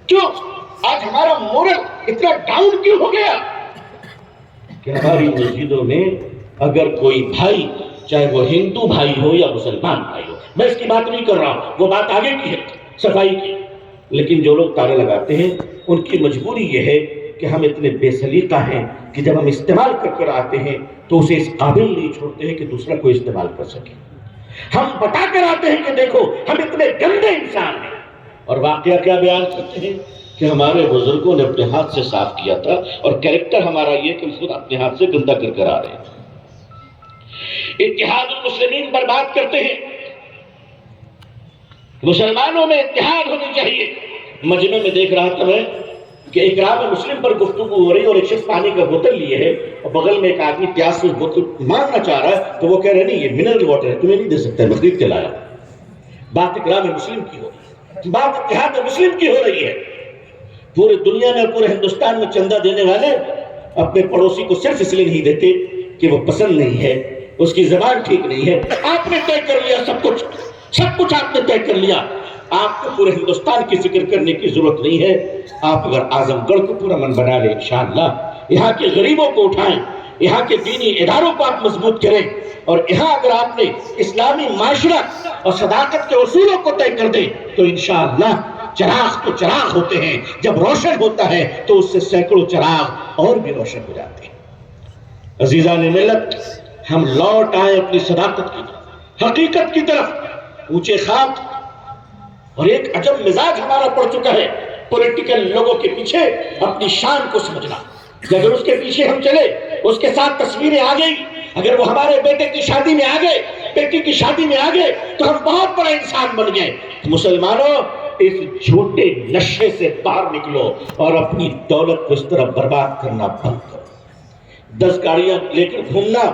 کیوں آج ہمارا مورل اتنا ڈاؤن کیوں ہو گیا کہ ہماری مسجدوں میں اگر کوئی بھائی، چاہے وہ ہندو بھائی ہو یا مسلمان بھائی ہو، میں اس کی بات نہیں کر رہا ہوں، وہ بات آگے کی ہے، صفائی کی، لیکن جو لوگ تالے لگاتے ہیں ان کی مجبوری یہ ہے کہ ہم اتنے بے سلیقہ ہیں کہ جب ہم استعمال کر آتے ہیں تو اسے اس قابل نہیں چھوڑتے ہیں کہ دوسرا کوئی استعمال کر سکے۔ ہم بتا کر آتے ہیں کہ دیکھو ہم اتنے گندے انسان ہیں، اور واقعہ کیا بیان کرتے ہیں کہ ہمارے بزرگوں نے اپنے ہاتھ سے صاف کیا تھا، اور کریکٹر ہمارا یہ کہ ہم خود اپنے ہاتھ سے گندا کر آ رہے ہیں۔ اتحاد المسلمین پر بات کرتے ہیں، مسلمانوں میں اتحاد ہونی چاہیے۔ مجمع میں دیکھ رہا تھا میں کہ اکرام مسلم پر گفتگو ہو رہی، اور ایک شخص پانی کا بوتل لیے ہے اور بغل میں ایک آدمی پیاس سے بوتل مانگنا چاہ رہا ہے، تو وہ کہہ رہے نہیں یہ منرل واٹر ہے، تمہیں نہیں دے سکتا، میں خرید کے لایا۔ بات اکرام مسلم کی ہو رہی ہے، بات اتحاد مسلم کی ہو رہی ہے۔ پورے دنیا میں، پورے ہندوستان میں چندہ دینے والے اپنے پڑوسی کو صرف اس لیے نہیں دیتے کہ وہ پسند نہیں ہے، اس کی زبان ٹھیک نہیں ہے۔ آپ نے طے کر لیا سب کچھ آپ نے طے کر لیا، آپ کو پورے ہندوستان کی فکر کرنے کی ضرورت نہیں ہے۔ آپ اگر اعظم گڑھ کو پورا من بنا لیں انشاءاللہ، یہاں کے غریبوں کو اٹھائیں، یہاں کے دینی اداروں کو آپ مضبوط کریں، اور یہاں اگر آپ نے اسلامی معاشرت اور صداقت کے اصولوں کو طے کر دیں تو انشاءاللہ چراغ تو چراغ ہوتے ہیں، جب روشن ہوتا ہے تو اس سے سینکڑوں چراغ اور بھی روشن ہو جاتے ہیں۔ عزیزان ملت، ہم لوٹ آئیں اپنی صداقت کی طرف، حقیقت کی طرف۔ اونچے خاک اور ایک عجب مزاج ہمارا پڑ چکا ہے پولیٹیکل لوگوں کے پیچھے اپنی شان کو سمجھنا، کہ اگر اس کے پیچھے ہم چلے، اس کے ساتھ تصویریں آ گئی، اگر وہ ہمارے بیٹے کی شادی میں آ گئے، بیٹی کی شادی میں آ گئے، تو ہم بہت بڑا انسان بن گئے۔ مسلمانوں، اس جھوٹے نشے سے باہر نکلو اور اپنی دولت کو اس طرح برباد کرنا بند کرو۔ 10 گاڑیاں لے کر گھومنا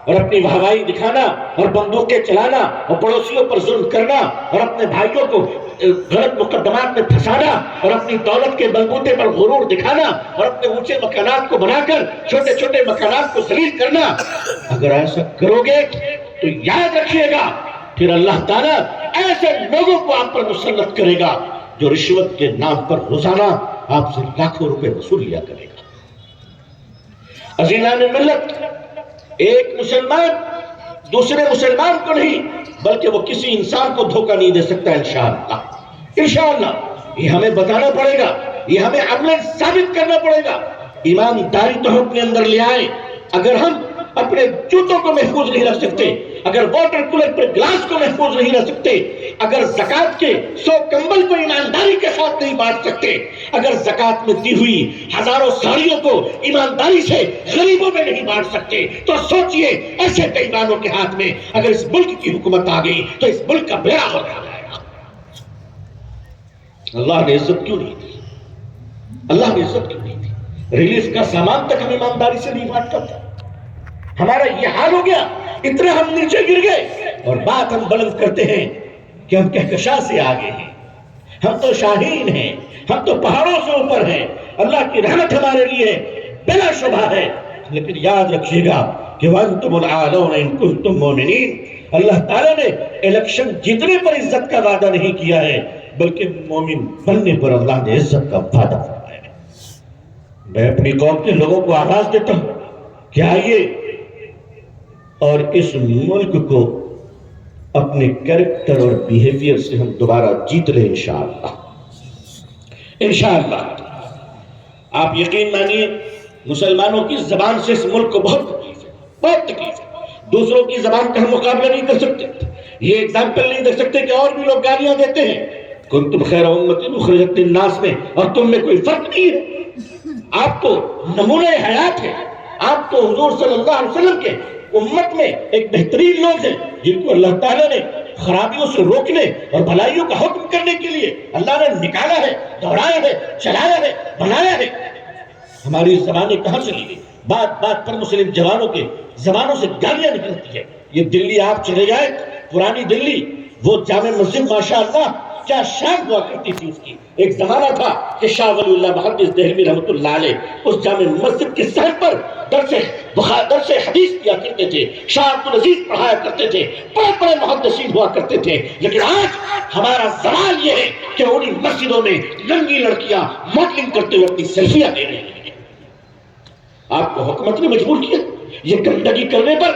اور اپنی واہوائی دکھانا اور بندوقیں چلانا اور پڑوسیوں پر ظلم کرنا اور اپنے بھائیوں کو غلط مقدمات میں پھنسانا اور اپنی دولت کے بلبوتے پر غرور دکھانا اور اپنے اونچے مکانات کو بنا کر چھوٹے چھوٹے مکانات کو ذلیل کرنا، اگر ایسا کرو گے تو یاد رکھیے گا پھر اللہ تعالیٰ ایسے لوگوں کو آپ پر مسلط کرے گا جو رشوت کے نام پر روزانہ آپ سے لاکھوں روپے وصول لیا کرے گا۔ عزیزان ملت، ایک مسلمان دوسرے مسلمان کو نہیں بلکہ وہ کسی انسان کو دھوکہ نہیں دے سکتا انشاءاللہ۔ انشاءاللہ یہ ہمیں بتانا پڑے گا، یہ ہمیں عملاً ثابت کرنا پڑے گا۔ ایمانداری تو ہم اپنے اندر لے آئیں۔ اگر ہم اپنے جوتوں کو محفوظ نہیں رکھ سکتے، اگر واٹر کولر پر گلاس کو محفوظ نہیں رکھ سکتے، اگر زکوٰۃ کے 100 کمبل کو ایمانداری کے ساتھ نہیں بانٹ سکتے، اگر زکوٰۃ میں دی ہوئی ہزاروں ساڑیوں کو ایمانداری سے غریبوں میں نہیں بانٹ سکتے، تو سوچئے ایسے بے ایمانوں کے ہاتھ میں اگر اس ملک کی حکومت آ گئی تو اس ملک کا بیڑا غرق ہو جائے گا۔ اللہ نے عزت کیوں نہیں دی؟ اللہ نے عزت کیوں نہیں دی؟ ریلیف کا سامان تک ہم ایمانداری سے نہیں بانٹ کرتے۔ ہمارا یہ حال ہو گیا، اتنے ہم نیچے گر گئے اور بات ہم بلند کرتے ہیں کہ ہم کہکشاں سے آگے ہیں، ہم تو شاہین ہیں، ہم تو پہاڑوں سے اوپر ہیں، اللہ کی رحمت ہمارے لیے بلا شبہ ہے۔ لیکن یاد رکھیے گا کہ وَأَنْتُمُ الْأَعْلَوْنَ إِن كُنتُم مُؤْمِنِينَ، اللہ تعالیٰ نے الیکشن جیتنے پر عزت کا وعدہ نہیں کیا ہے بلکہ مومن بننے پر اللہ نے عزت کا وعدہ فرمایا ہے۔ میں اپنی قوم کے لوگوں کو آواز دیتا ہوں کہ آئیے اور اس ملک کو اپنے کریکٹر اور بیہیویئر سے ہم دوبارہ جیت لیں انشاءاللہ۔ انشاءاللہ آپ یقین مانیے مسلمانوں کی زبان سے اس ملک کو بہت تکلیف ہے، بہت تکلیف ہے۔ دوسروں کی زبان کا ہم مقابلہ نہیں کر سکتے، یہ ایگزامپل نہیں دیکھ سکتے کہ اور بھی لوگ گالیاں دیتے ہیں کنتم خیر امت اخرجت للناس میں، اور تم میں کوئی فرق نہیں ہے۔ آپ تو نمونہ حیات ہیں، آپ تو حضور صلی اللہ علیہ وسلم کے امت میں ایک بہترین لوگ ہیں جن کو اللہ تعالیٰ نے خرابیوں سے روکنے اور بھلائیوں کا حکم کرنے کے لیے اللہ نے نکالا ہے، دوڑایا ہے، چلایا ہے، بنایا ہے۔ ہماری زبانیں کہاں سے لی گئی؟ بات بات پر مسلم جوانوں کے زبانوں سے گالیاں نکلتی ہے۔ یہ دلی آپ چلے جائیں، پرانی دلی، وہ جامع مسجد ماشاءاللہ کیا شان ہوا کرتی تھی اس کی. ایک زمانہ تھا کہ شاہ ولی اللہ محدث دہلوی رحمۃ اللہ علیہ اس جامع مسجد کے صحن پر درس حدیث کیا کرتے تھے. شاہ عبدالعزیز پڑھایا کرتے تھے. بڑے بڑے محدثین ہوا کرتے تھے. لیکن آج ہمارا زوال یہ ہے کہ انہی مسجدوں میں ننگی لڑکیاں ماڈلنگ کرتے ہوئے اپنی سیلفیاں دے رہی ہیں. آپ کو حکومت نے مجبور کیا. یہ گندگی کرنے پر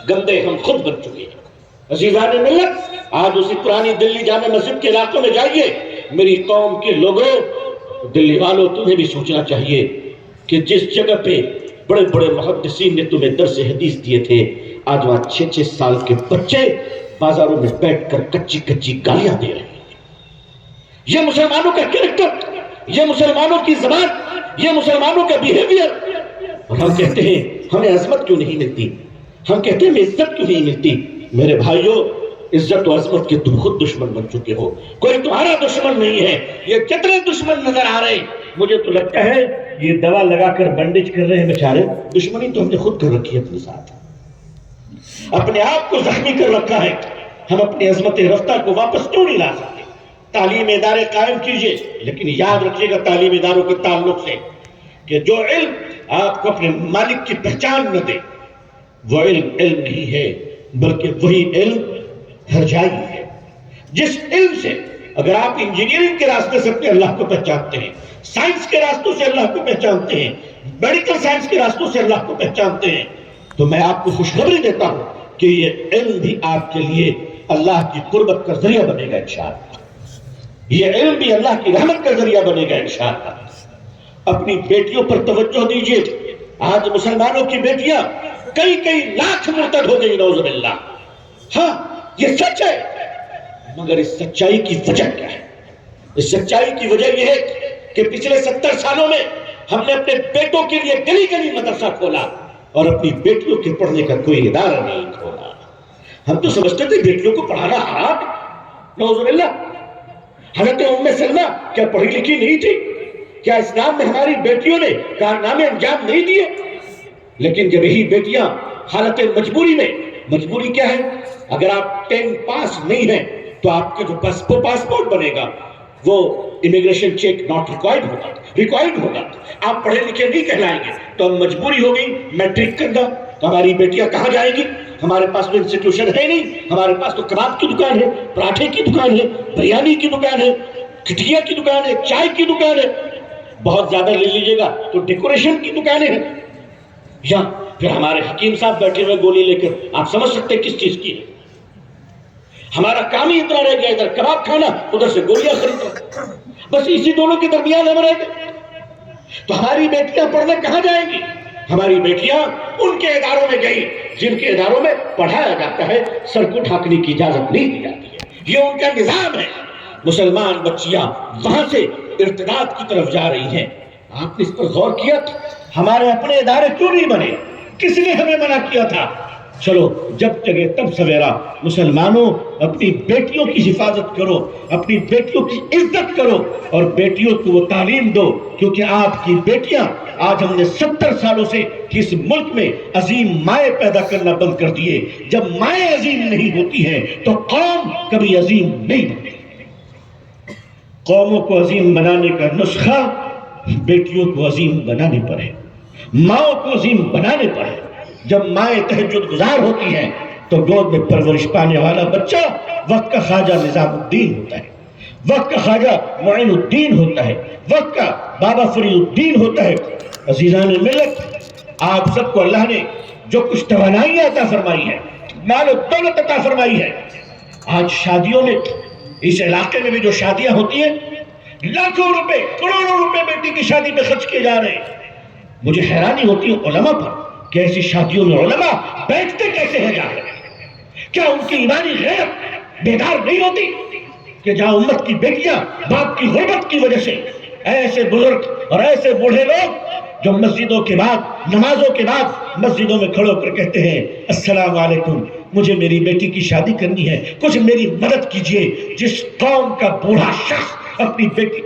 گندے ہم خود بن چکے ہیں. عزیزان ملت، آج اسی پرانی دلی جامع مسجد کے علاقوں میں جائیے. میری قوم کے لوگوں، دلی والوں، تمہیں بھی سوچنا چاہیے کہ جس جگہ پہ بڑے بڑے محدثین نے تمہیں درس حدیث دیے تھے، آج وہاں 6-6 سال کے بچے بازاروں میں بیٹھ کر کچی کچی گالیاں دے رہے ہیں. یہ مسلمانوں کا کریکٹر، یہ مسلمانوں کی زبان، یہ مسلمانوں کا بیہیویئر. اور ہم کہتے ہیں ہمیں عظمت کیوں نہیں ملتی، ہم کہتے ہیں ہمیں عزت کیوں نہیں ملتی. میرے بھائیوں، عزت و عظمت کے تم خود دشمن بن چکے ہو. کوئی تمہارا دشمن نہیں ہے. یہ کتنے دشمن نظر آ رہے ہیں. مجھے تو لگتا ہے یہ دوا لگا کر بینڈیج کر رہے ہیں بیچارے. دشمنی تو ہم نے خود کر رکھی ہے اپنے ساتھ، اپنے آپ کو زخمی کر رکھا ہے. ہم اپنی عظمت رفتہ کو واپس کیوں نہیں لا سکتے؟ تعلیم ادارے قائم کیجئے، لیکن یاد رکھیے گا تعلیم اداروں کے تعلق سے کہ جو علم آپ کو اپنے مالک کی پہچان نہ دے، وہ علم نہیں ہے، بلکہ وہی علم ہرجائی ہے. جس علم سے اگر آپ انجینئرنگ کے راستے سے اپنے اللہ کو پہچانتے ہیں، سائنس کے راستوں سے اللہ کو پہچانتے ہیں، میڈیکل سائنس کے راستوں سے اللہ کو پہچانتے ہیں، تو میں آپ کو خوشخبری دیتا ہوں کہ یہ علم بھی آپ کے لیے اللہ کی قربت کا ذریعہ بنے گا انشاءاللہ. یہ علم بھی اللہ کی رحمت کا ذریعہ بنے گا انشاءاللہ. اپنی بیٹیوں پر توجہ دیجیے. آج مسلمانوں کی بیٹیاں کئی لاکھ مرتد ہو گئی، نعوذ باللہ. ہاں یہ سچ ہے، مگر اس سچائی کی وجہ کیا ہے؟ اس سچائی کی وجہ یہ ہے کہ پچھلے 70 سالوں میں ہم نے اپنے بیٹوں کے لیے گلی گلی مدرسہ کھولا اور اپنی بیٹیوں کے پڑھنے کا کوئی ادارہ نہیں کھولا. ہم تو سمجھتے تھے بیٹیوں کو پڑھانا حرام، نعوذ باللہ. حضرت ام سلمہ کیا پڑھی لکھی نہیں تھی؟ کیا اسلام میں ہماری بیٹیوں نے کارنامے انجام نہیں دیے؟ لیکن جب یہی بیٹیاں حالت مجبوری میں، مجبوری کیا ہے؟ اگر آپ 10 پاس نہیں ہیں تو آپ کا جو پاسپورٹ بنے گا وہ امیگریشن چیک ناٹ ریکوائرڈ ہوگا. آپ پڑھے لکھے نہیں کہلائیں گے. تو اب مجبوری ہو گئی میٹرک کرنا. تو ہماری بیٹیاں کہاں جائیں گی؟ ہمارے پاس تو انسٹیٹیوشن ہے نہیں. ہمارے پاس تو کباب کی دکان ہے، پراٹھے کی دکان ہے، بریانی کی دکان ہے، کٹیا کی دکان ہے، چائے کی دکان ہے. بہت زیادہ لے لیجیے گا تو ڈیکوریشن کی دکانیں ہیں. یا پھر ہمارے حکیم صاحب بیٹھے ہوئے گولی لے کر، آپ سمجھ سکتے ہیں کس چیز کی ہے. ہمارا کام ہی اتنا رہ گیا، ادھر کباب کھانا، ادھر سے گولیاں خریدنا. بس اسی دونوں کے درمیان ہم رہ گئے. تو ہماری بیٹیاں پڑھنے کہاں جائیں گی؟ ہماری بیٹیاں ان کے اداروں میں گئی جن کے اداروں میں پڑھایا جاتا ہے، سر کو ڈھانکنے کی اجازت نہیں دی جاتی ہے. یہ ان کا نظام ہے. مسلمان بچیاں وہاں سے ارتداد کی طرف جا رہی ہیں. آپ نے اس پر غور کیا؟ ہمارے اپنے ادارے کیوں نہیں بنے؟ کس نے ہمیں منع کیا تھا؟ چلو جب جگہ تب سویرا. مسلمانوں، اپنی بیٹیوں کی حفاظت کرو، اپنی بیٹیوں کی عزت کرو اور بیٹیوں کو وہ تعلیم دو. کیونکہ آپ کی بیٹیاں، آج ہم نے 70 سالوں سے اس ملک میں عظیم مائیں پیدا کرنا بند کر دیے. جب مائیں عظیم نہیں ہوتی ہیں تو قوم کبھی عظیم نہیں بنتی. قوموں کو عظیم بنانے کا نسخہ بیٹیوں کو عظیم بنانے پر ہے، ماؤں کو عظیم بنانے پر ہے. جب مائیں تہجد گزار ہوتی ہیں تو گود میں پرورش پانے والا بچہ وقت کا خواجہ نظام الدین ہوتا ہے، وقت کا خواجہ معین الدین ہوتا ہے، وقت کا بابا فرید الدین ہوتا ہے. عزیزان ملت، آپ سب کو اللہ نے جو کچھ توانائی عطا فرمائی ہے، مال و دولت عطا فرمائی ہے، آج شادیوں میں، اس علاقے میں بھی جو شادیاں ہوتی ہیں، لاکھوں روپے، کروڑوں روپے بیٹی کی شادی پہ خرچ کیے جا رہے ہیں. مجھے حیرانی ہوتی ہے علماء پر کہ ایسی شادیوں میں علماء بیٹھتے کیسے ہیں جا کر؟ کیا ان کی ایمانی غیرت بیدار نہیں ہوتی کہ جہاں امت کی بیٹیاں باپ کی غربت کی وجہ سے، ایسے بزرگ اور ایسے بوڑھے لوگ جو مسجدوں کے بعد، نمازوں کے بعد مسجدوں میں کھڑے ہو کر کہتے ہیں السلام علیکم، مجھے میری بیٹی کی شادی کرنی ہے، کچھ میری مدد کیجئے. جس قوم کا بوڑھا شخص اپنی بیٹی